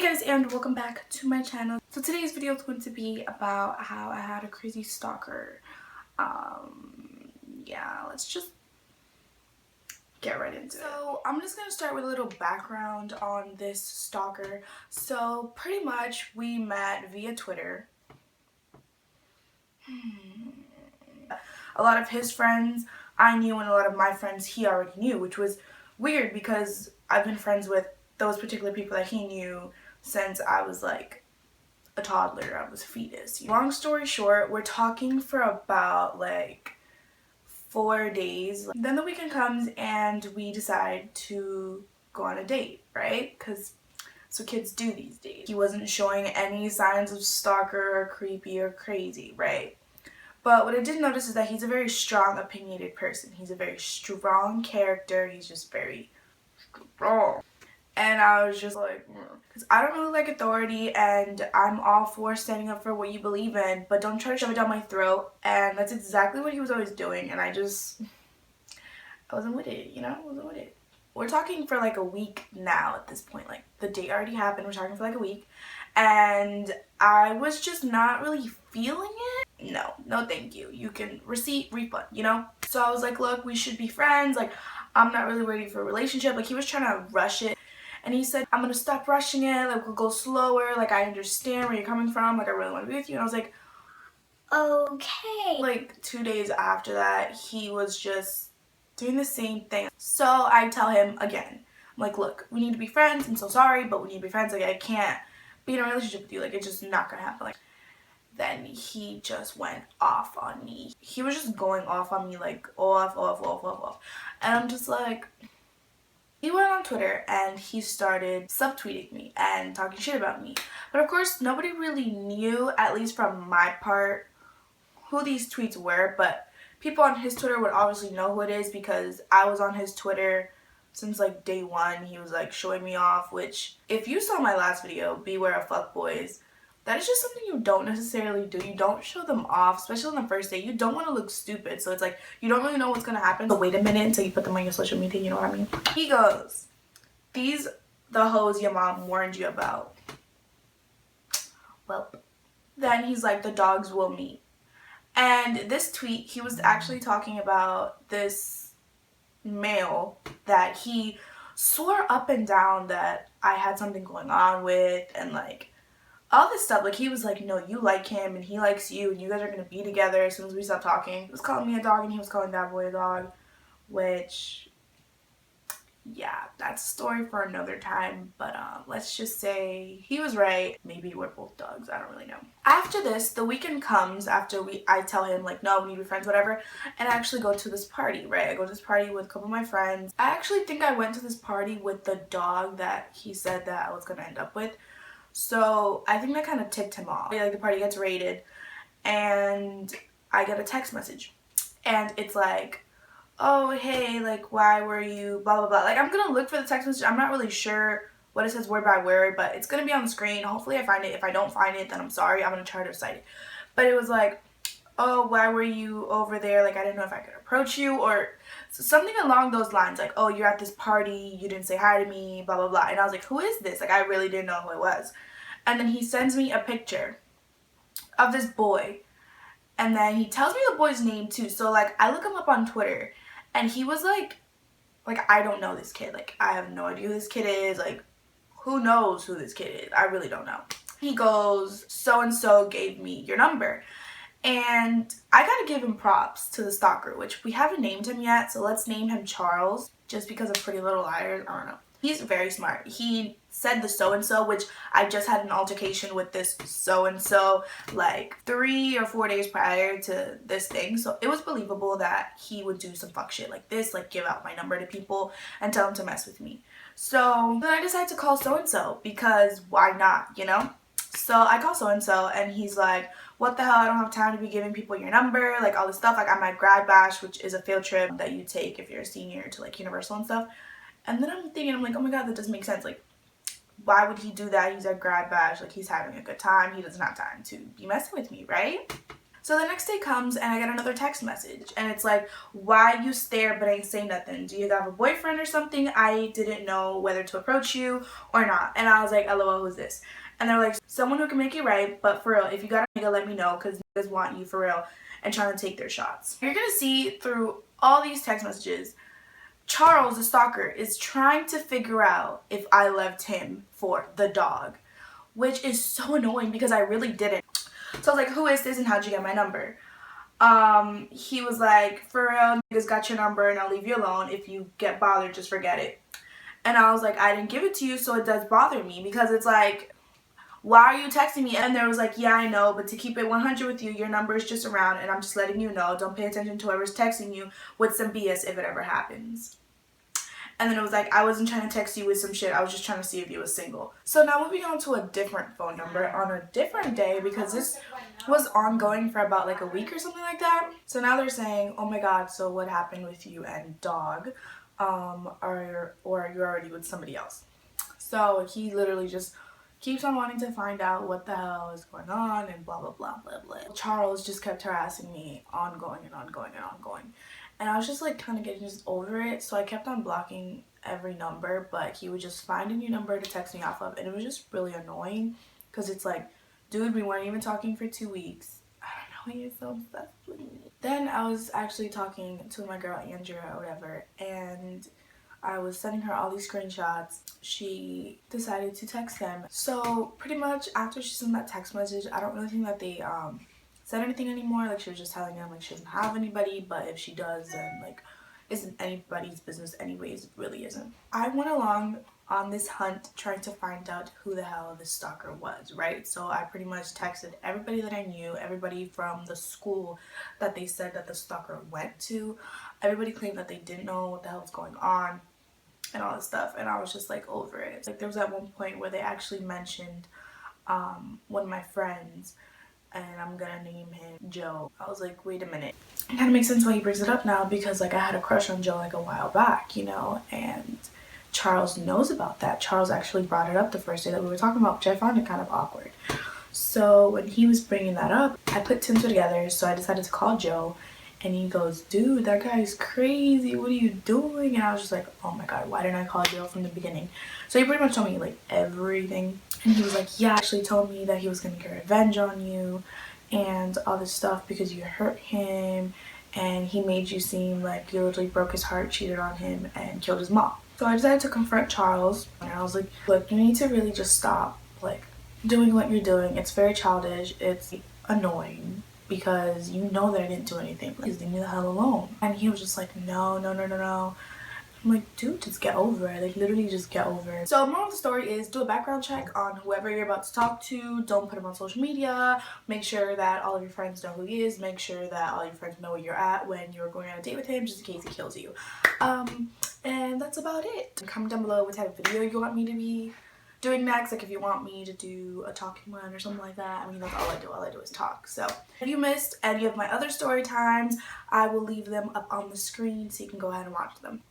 guys, and welcome back to my channel. So today's video is going to be about how I had a crazy stalker. Yeah, let's just get right into it. So I'm just gonna start with a little background on this stalker. So pretty much we met via Twitter. A lot of his friends I knew, and a lot of my friends he already knew, which was weird because I've been friends with those particular people that he knew since I was like a toddler. I was a fetus. Long story short, we're talking for about like 4 days. Then the weekend comes and we decide to go on a date, right? Because that's what kids do these days. He wasn't showing any signs of stalker or creepy or crazy, right? But what I did notice is that he's a very strong, opinionated person. He's a very strong character. He's just very strong. And I was just like, because I don't really like authority, and I'm all for standing up for what you believe in, but don't try to shove it down my throat. And that's exactly what he was always doing, and I wasn't with it, you know? I wasn't with it. We're talking for like a week now at this point. Like, the date already happened. We're talking for like a week. And I was just not really feeling it. No thank you. You can receipt, refund, you know? So I was like, look, we should be friends. Like, I'm not really ready for a relationship. Like, he was trying to rush it. And he said, I'm gonna stop rushing it, like we'll go slower, like I understand where you're coming from, like I really want to be with you. And I was like, okay. Like 2 days after that, he was just doing the same thing. So I tell him again, I'm like, look, we need to be friends, I'm so sorry, but we need to be friends. Like, I can't be in a relationship with you, like it's just not gonna happen. Like, then he just went off on me. He was just going off on me, like off. And I'm just like, he went on Twitter and he started subtweeting me and talking shit about me. But of course, nobody really knew, at least from my part, who these tweets were. But people on his Twitter would obviously know who it is because I was on his Twitter since like day one. He was like showing me off, which if you saw my last video, Beware of Fuckboys, that is just something you don't necessarily do. You don't show them off, especially on the first date. You don't want to look stupid. So it's like, you don't really know what's going to happen. So wait a minute until you put them on your social media, you know what I mean? He goes, these the hoes your mom warned you about. Well, then he's like, the dogs will meet. And this tweet, he was actually talking about this male that he swore up and down that I had something going on with, and like all this stuff. Like, he was like, no, you like him and he likes you and you guys are gonna be together as soon as we stop talking. He was calling me a dog and he was calling that boy a dog, which, yeah, that's a story for another time. But let's just say he was right. Maybe we're both dogs, I don't really know. After this, the weekend comes after I tell him like, no, we need to be friends, whatever, and I actually go to this party, right? I go to this party with a couple of my friends. I actually think I went to this party with the dog that he said that I was gonna end up with. So I think that kind of ticked him off. Like, the party gets raided and I get a text message and it's like, oh hey, like why were you blah blah blah. Like, I'm gonna look for the text message. I'm not really sure what it says word by word, but it's gonna be on the screen. Hopefully I find it. If I don't find it, then I'm sorry. I'm gonna try to recite it. But it was like, oh, why were you over there? Like, I didn't know if I could approach you, or something along those lines. Like, oh, you're at this party, you didn't say hi to me, blah blah blah. And I was like, who is this? Like, I really didn't know who it was. And then he sends me a picture of this boy, and then he tells me the boy's name too. So like, I look him up on Twitter and he was like I don't know this kid. Like, I have no idea who this kid is. Like, who knows who this kid is? I really don't know. He goes, so and so gave me your number. And I gotta give him props to the stalker, which we haven't named him yet, so let's name him Charles, just because of Pretty Little Liars. I don't know. He's very smart. He said the so-and-so, which I just had an altercation with this so-and-so like 3 or 4 days prior to this thing. So it was believable that he would do some fuck shit like this, like give out my number to people and tell them to mess with me. So then I decided to call so-and-so because why not, you know? So I call so-and-so and he's like, what the hell, I don't have time to be giving people your number, like all this stuff. Like, I'm at Grad Bash, which is a field trip that you take if you're a senior to like Universal and stuff. And then I'm thinking, I'm like, oh my god, that doesn't make sense. Like, why would he do that? He's at Grad Bash, like he's having a good time. He doesn't have time to be messing with me, right? So the next day comes and I get another text message and it's like, why you stare but ain't say nothing? Do you have a boyfriend or something? I didn't know whether to approach you or not. And I was like, LOL, who's this? And they're like, someone who can make it right, but for real, if you got a nigga, let me know because niggas want you for real and trying to take their shots. You're gonna see through all these text messages, Charles, the stalker, is trying to figure out if I left him for the dog, which is so annoying because I really didn't. So I was like, who is this and how'd you get my number? He was like, for real, niggas got your number and I'll leave you alone. If you get bothered, just forget it. And I was like, I didn't give it to you, so it does bother me because it's like, why are you texting me? And there was like, yeah, I know, but to keep it 100 with you, your number is just around and I'm just letting you know. Don't pay attention to whoever's texting you with some BS if it ever happens. And then it was like, I wasn't trying to text you with some shit. I was just trying to see if you was single. So now moving on to a different phone number on a different day because this was ongoing for about like a week or something like that. So now they're saying, oh my God, so what happened with you and dog? Or you're already with somebody else. So he literally just keeps on wanting to find out what the hell is going on and blah, blah, blah, blah, blah. Charles just kept harassing me ongoing and ongoing and ongoing. And I was just like kind of getting just over it. So I kept on blocking every number, but he would just find a new number to text me off of. And it was just really annoying because it's like, dude, we weren't even talking for 2 weeks. I don't know, he is so obsessed with me. Then I was actually talking to my girl Andrea or whatever, and I was sending her all these screenshots. She decided to text them. So pretty much after she sent that text message, I don't really think that they said anything anymore. Like she was just telling them like she doesn't have anybody, but if she does, then like isn't anybody's business anyways. It really isn't. I went along on this hunt trying to find out who the hell this stalker was, right? So I pretty much texted everybody that I knew, everybody from the school that they said that the stalker went to. Everybody claimed that they didn't know what the hell was going on and all this stuff, and I was just like over it. Like there was at one point where they actually mentioned one of my friends, and I'm gonna name him Joe. I was like, wait a minute. It kind of makes sense why he brings it up now because like I had a crush on Joe like a while back, you know, and Charles knows about that. Charles actually brought it up the first day that we were talking about, which I found it kind of awkward. So when he was bringing that up, I put two and two together, so I decided to call Joe. And he goes, dude, that guy's crazy. What are you doing? And I was just like, oh my God, why didn't I call Joe from the beginning? So he pretty much told me like everything. And he was like, yeah, actually told me that he was going to get revenge on you and all this stuff because you hurt him. And he made you seem like you literally broke his heart, cheated on him, and killed his mom. So I decided to confront Charles. And I was like, look, you need to really just stop like doing what you're doing. It's very childish. It's annoying. Because you know that I didn't do anything. Please leave me the hell alone. And he was just like, no, no, no, no, no. I'm like, dude, just get over it. Like, literally just get over it. So, moral of the story is do a background check on whoever you're about to talk to. Don't put him on social media. Make sure that all of your friends know who he is. Make sure that all your friends know where you're at when you're going on a date with him, just in case he kills you. And that's about it. Comment down below what type of video you want me to be doing next, like if you want me to do a talking one or something like that. I mean, that's all I do is talk. So if you missed any of my other story times, I will leave them up on the screen so you can go ahead and watch them.